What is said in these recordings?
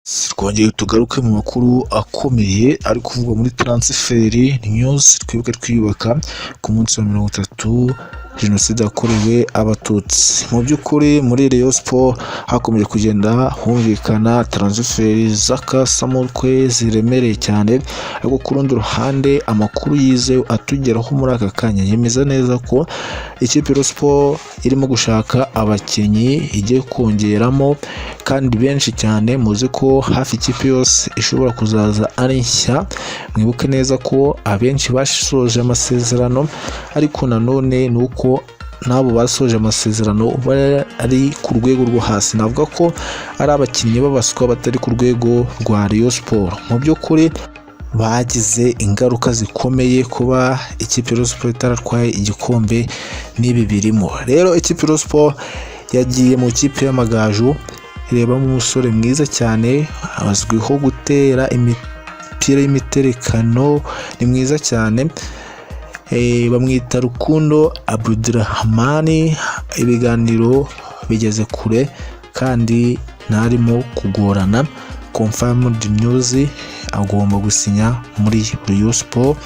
Twongeye tugaruke mu makuru akomeye ari kuvugwa muri transferi news. Twibuke twiyubaka ku munsi wa 30 jenoside yakorewe abatutsi. Mu by'ukuri muri Rayon Sport hakomeje kugenda humvikana transferi z'akasamutwe ziremereye cyane, ariko ku rundi ruhande amakuru yizewe atugeraho muri aka kanya yemeza neza ko ikipe Rayon Sport irimo gushaka abakinnyi igiye kongeramo kandi benshi cyane. Muzi ko hafi ikipe yose ishobora kuzaza ari nshya. Mwibuke neza ko abenshi basoje amasezerano, ariko nanone nuko nabo basoje amasezerano bari ku rwego rwo hasi. Navuga ko ari abakinnyi babaswa batari ku rwego rwa Rayon Sport. Mu by'ukuri bagize ingaruka zikomeye kuba ikipe Rayon Sport itaratwaye igikombe n'ibi birimo. Rero ikipe Rayon Sport yagiye mu kipe y'Amagaju irebamo umusore mwiza cyane, azwiho gutera imipira y'imiterekano, ni mwiza cyane. Bamwita Rukundo Abdulrahman. Ibiganiro bigeze kure kandi ntarimo kugorana. Confirmed news, agomba gusinya muri Rayon Sport.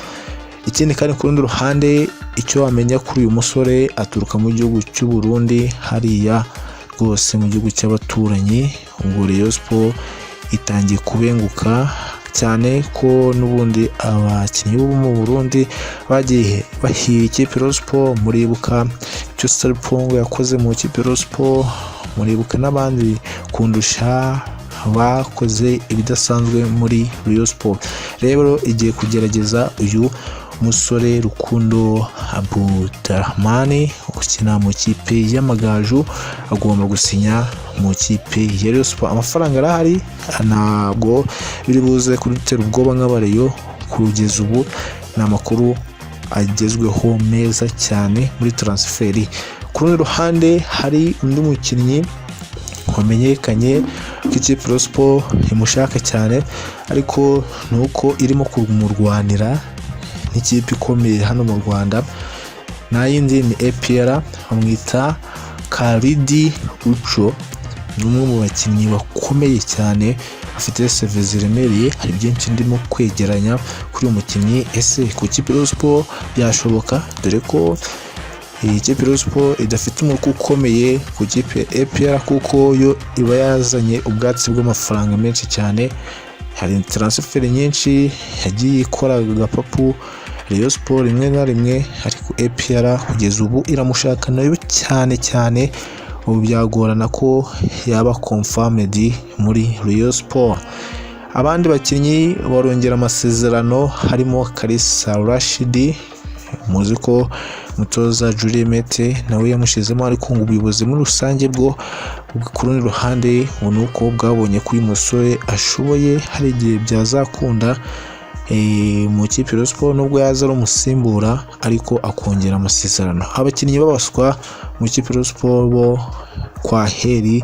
Ikindi kandi ku rundi ruhande icyo wamenya kuri uyu musore, aturuka mu gihugu cy'u Burundi, hariya rwose mu gihugu cy'abaturanyi. Ubwo Rayon Sport itangiye kubenguka cyane ko n'ubundi abakinnyi bo mu Burundi bagiye bahiye ikipe Rayon Sport. Muribuka icyo Sarpongo yakoze mu ikipe Rayon Sport, muribuka n'abandi kundusha bakoze ibidasanzwe muri Rayon Sport. Rero igiye kugerageza uyu musore Rukundo Abdulrahman ukina mu kipe y'Amagaju, agomba gusinya mu kipe ya Rayon Sport. Amafaranga arahari, ntabwo biri buze kudutera ubwoba nk'abareyo. Kugeza ubu ni amakuru agezweho meza cyane muri transferi. Ku rundi ruhande hari undi mukinnyi wamenyekanye ko ikipe Rayon Sport imushaka cyane, ariko nuko irimo kumurwanira n'ikipe ikomeye hano mu Rwanda. Na yindi ni APR, bamwita Khalid Ucho. Ni umwe mu bakinnyi bakomeye cyane, afite CV ziremereye. Hari byinshi ndimo kwegeranya kuri uyu mukinnyi. Ese ku ikipe Rayon Sport byashoboka, dore ko iyi kipe Rayon Sport idafite umwuka ukomeye ku kipe APR, kuko yo iba yazanye ubwatsi bw'amafaranga menshi cyane. Hari transfer nyinshi yagiye ikora agapapu Rayon Sport rimwe na rimwe, ariko APR kugeza ubu iramushaka nayo cyane cyane. Ubu byagorana ko yaba confirmed muri Rayon Sport. Abandi bakinnyi barongera amasezerano harimo Kalisa Rashid. Muzi ko umutoza Julie Mete nawe yamushizemo, ariko ngo ubuyobozi muri rusange bwo ku rundi ruhande nuko bwabonye ko uyu musore ashoboye, hari igihe byazakunda mu kipe Rayon Sport nubwo yaza ari umusimbura, ariko akongera amasezerano. Abakinnyi babaswa mu kipe Rayon Sport bo kwa heri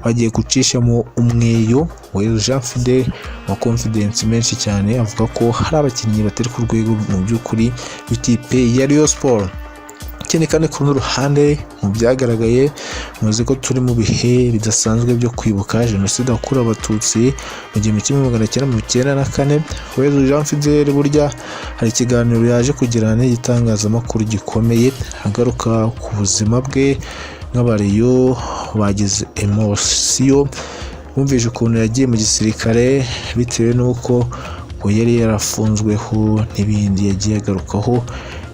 bagiye gucishamo umweyo we Jean Fidel wa confidence menshi cyane, avuga ko hari abakinnyi batari ku rwego mu by'ukuri w'ikipe ya Rayon Sport. Ikindi kandi ku rundi ruhande mu byagaragaye, muzi ko turi mu bihe bidasanzwe byo kwibuka jenoside yakorewe abatutsi mu 1994. Wezo Jean Fidel burya hari ikiganiro yaje kugirana n'igitangazamakuru gikomeye, agaruka ku buzima bwe nk'abareyo bagize emosiyo. Bumvise ukuntu yagiye mu gisirikare bitewe n'uko yari yarafunzweho n'ibindi yagiye agarukaho.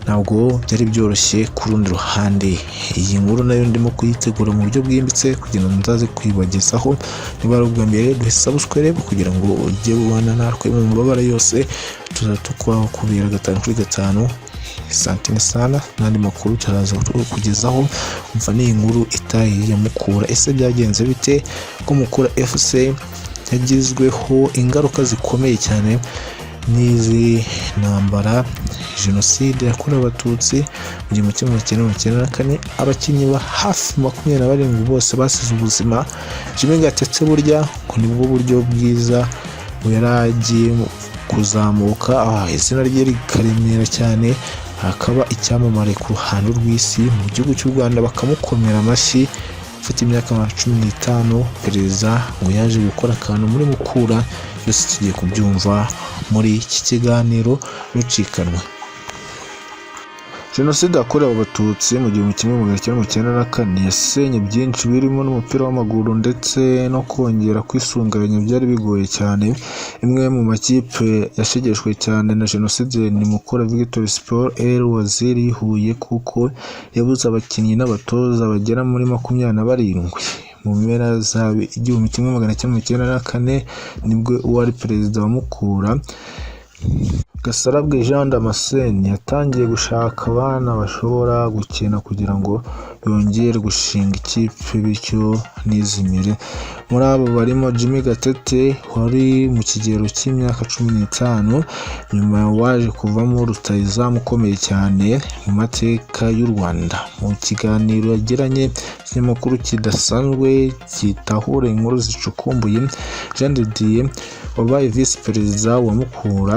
Ntabwo byari byoroshye ku rundi ruhande. Iyi nkuru nayo ndimo kuyitegura mu buryo bwimbitse kugira ngo nzaze kwibagezaho. Niba ari ubwa mbere duhe subscribe kugira ngo ujye ubana natwe mu mabara yose tuzatukwaho kubera 5/5. Santine sana, n'andi makuru turaza kugezaho. Umva ni inkuru itahiye ya Mukura. Ese byagenze bite ko Mukura FC yagizweho ingaruka zikomeye cyane n'izi ntambara jenoside yakorewe abatutsi mu 1994? Abakinnyi ba hafi 27 bose basize ubuzima. Jimmy Gatete burya ngo nibwo buryo bwiza yaragiye kuzamuka, izina rye rikaremera cyane, akaba icyamamare ku ruhando rw'isi. Mu gihugu cy'u Rwanda bakamukomera amashyi ufite imyaka 15, perezida ngo yaje gukora akantu muri Mukura. Byose tugiye kubyumva muri iki kiganiro rucikanwe. Jenoside yakorewe Abatutsi mu 1994 yasenye byinshi birimo n'umupira w'amaguru ndetse no kongera kwisunganya byari bigoye cyane. Imwe mu makipe yashegeshwe cyane na Jenoside ni Mukura Victory Sport El Waziri Huye, kuko yabuze abakinnyi n'abatoza bagera muri 27. Mu mpera za 1994 nibwo uwari perezida wa Mukura Gasarabwe Jean Damascene yatangiye gushaka abana bashobora gukina kugira ngo yongere gushinga ikipe bityo nizimire. Muri abo barimo Jimmy Gatete wari mu kigero cy'imyaka 15, nyuma waje kuvamo rutahizamu ukomeye cyane mu mateka y'u Rwanda. Mu kiganiro yagiranye n'ikinyamakuru kidasanzwe kitahura inkuru zicukumbuye, Jean de Dieu wabaye visi perezida wa Mukura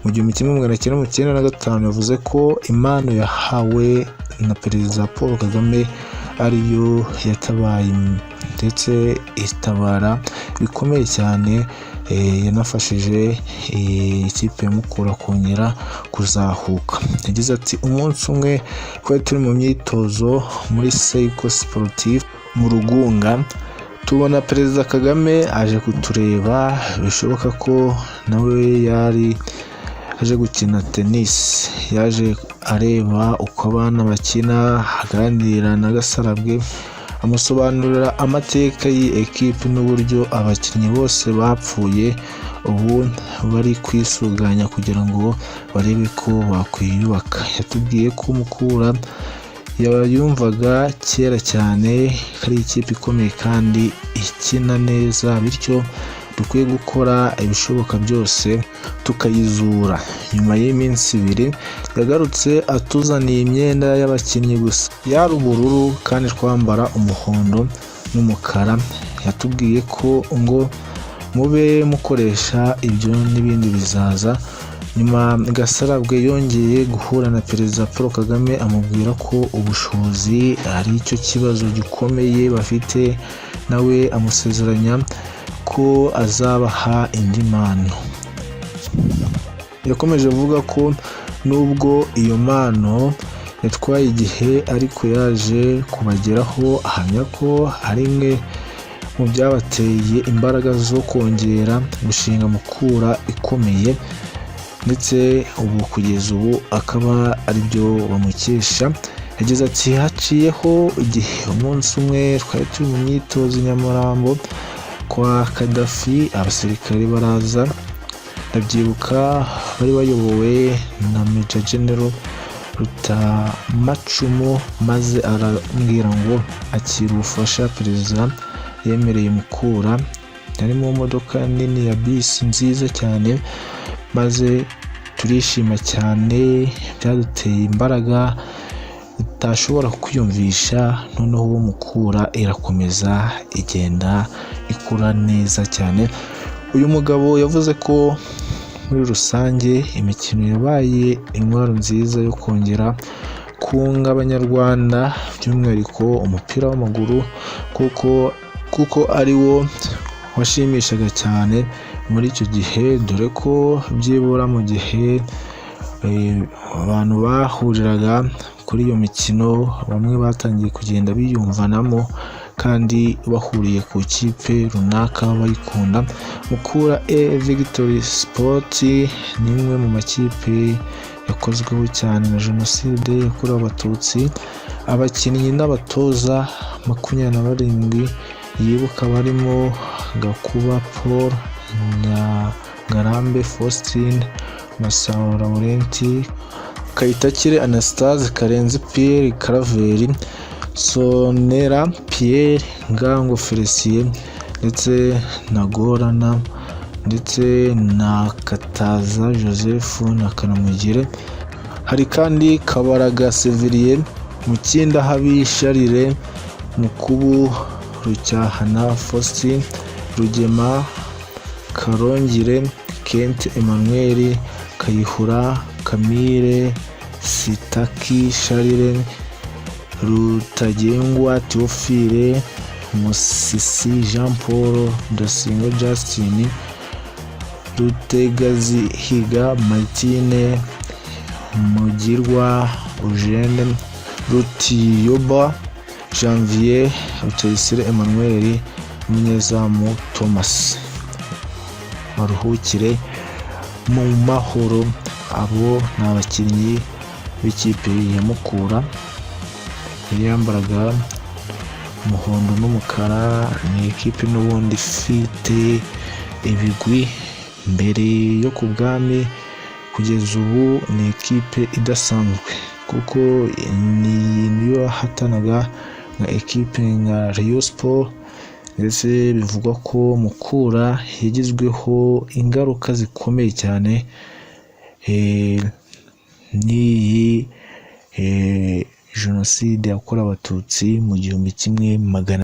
mu 1995 yavuze ko impano yahawe na perezida Paul Kagame ariyo yatabaye ndetse itabara bikomeye cyane. Yanafashije ikipe ya Mukura kongera kuzahuka. Yagize ati umunsi umwe twari turi mu myitozo muri Seiko Sportif mu Rugunga, tubona perezida Kagame aje kutureba. Bishoboka ko nawe yari aje gukina tennis. Yaje areba uko abana bakina, aganira na Gasarabwe amusobanurira amateka y'ekipe n'uburyo abakinnyi bose bapfuye ubu bari kwisuganya kugira ngo barebe ko bakwiyubaka. Yatubwiye ko Mukura yumvaga kera cyane ari ikipe ikomeye kandi ikina neza, bityo dukwiye gukora ibishoboka byose tukayizura. Nyuma y'iminsi 2 yagarutse atuzaniye imyenda y'abakinnyi gusa yari ubururu kandi twambara umuhondo n'umukara. Yatubwiye ko ngo mube mukoresha ibyo n'ibindi bizaza. Nyuma Gasarabwe yongeye guhura na perezida Paul Kagame amubwira ko ubushobozi ari cyo kibazo gikomeye bafite, nawe amusezeranya ko azabaha indi mpano. Yakomeje avuga ko nubwo iyo mpano yatwaye igihe ariko yaje kubageraho. Ahamya ko ari imwe mu byabateye imbaraga zo kongera gushinga Mukura ikomeye, ndetse ubu kugeza ubu akaba ari byo bamukesha. Yagize ati haciyeho igihe umunsi umwe twari turi mu myitozo i Nyamirambo kwa Kadafi, abasirikare baraza, ndabyibuka bari bayobowe na Major General Rutamacumu, maze arambwira ngo akira ubufasha perezida yemereye Mukura. Yari mu modoka nini ya bisi nziza cyane, maze turishima cyane, byaduteye imbaraga itashobora kwiyumvisha. Noneho uwo Mukura irakomeza igenda ikura neza cyane. Uyu mugabo yavuze ko muri rusange imikino yabaye intwaro nziza yo kongera kunga Abanyarwanda, by'umwihariko umupira w'amaguru, kuko ari wo washimishaga cyane muri icyo gihe, dore ko byibura mu gihe abantu bahuriraga kuri iyo mikino bamwe batangiye kugenda biyumvanamo kandi bahuriye ku kipe runaka bayikunda. Mukura Victory Sport ni imwe mu makipe yakozweho cyane na Jenoside yakorewe Abatutsi. Abakinnyi n'abatoza 27 yibuka barimo Gakuba Paul, Ngarambe Faustin, Masao Laurenti, Kayitakire Anastase, Karenzi Pierre Karaveri, Sonera Pierre, Ngango Felicien ndetse na Gorana ndetse na Kataza Joseph na Kanamugire. Hari kandi Kabaraga Severien, Mukinda Habi Sharire, Mukubu Rucyahana Faustin, Rugema Karongire, Kent Emmanuel, Kayihura Camille, Sitaki Sharire, Rutagengwa Theophile, Musisi Jean Paul, Rudasingwa Justin, Rutegazihiga Martine, Mugirwa Eugene, Rutiyoba Janvier, Rutayisire Emmanuel, Umunyezamu Thomas. Baruhukire mu mahoro. Abo ni abakinnyi b'ikipe ya Mukura yambaraga umuhondo n'umukara. Ni ikipe n'ubundi ifite ibigwi mbere yo ku bwami, kugeza ubu ni ikipe idasanzwe kuko niyo hatanaga nka ekipe nka Rayon Sport, ndetse bivugwa ko Mukura yagizweho ingaruka zikomeye cyane n'iyi jenoside yakorewe abatutsi mu 1900.